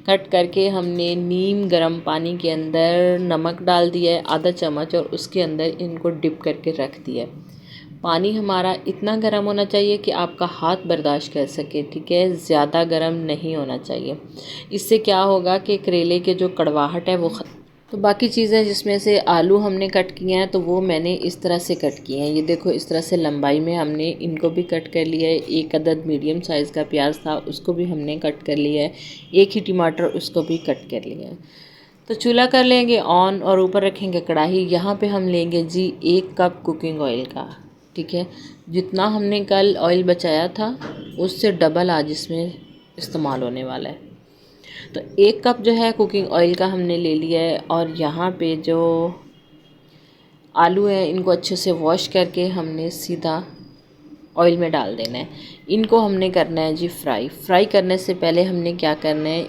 Cut करके हमने नीम गर्म पानी के अंदर नमक डाल दिया है आधा चम्मच और उसके अंदर इनको डिप करके रख दिया है। पानी हमारा इतना गर्म होना चाहिए कि आपका हाथ बर्दाश्त कर सके, ठीक है, ज़्यादा गर्म नहीं होना चाहिए। इससे क्या होगा कि करेले के जो कड़वाहट है वो तो बाकी चीज़ें जिसमें से आलू हमने कट किए हैं तो वो मैंने इस तरह से कट किए हैं। ये देखो इस तरह से लंबाई में हमने इनको भी कट कर लिया है। एक अदद मीडियम साइज़ का प्याज था उसको भी हमने कट कर लिया है। एक ही टमाटर उसको भी कट कर लिया है। तो चूल्हा कर लेंगे ऑन और ऊपर रखेंगे कढ़ाई। यहाँ पे हम लेंगे जी 1 कप कुकिंग ऑयल का, ठीक है। जितना हमने कल ऑयल बचाया था उससे डबल आज इसमें इस्तेमाल होने वाला है। तो 1 कप जो है कुकिंग ऑयल का हमने ले लिया है और यहाँ पे जो आलू हैं इनको अच्छे से वॉश करके हमने सीधा ऑयल में डाल देना है। इनको हमने करना है जी फ्राई। फ्राई करने से पहले हमने क्या करना है,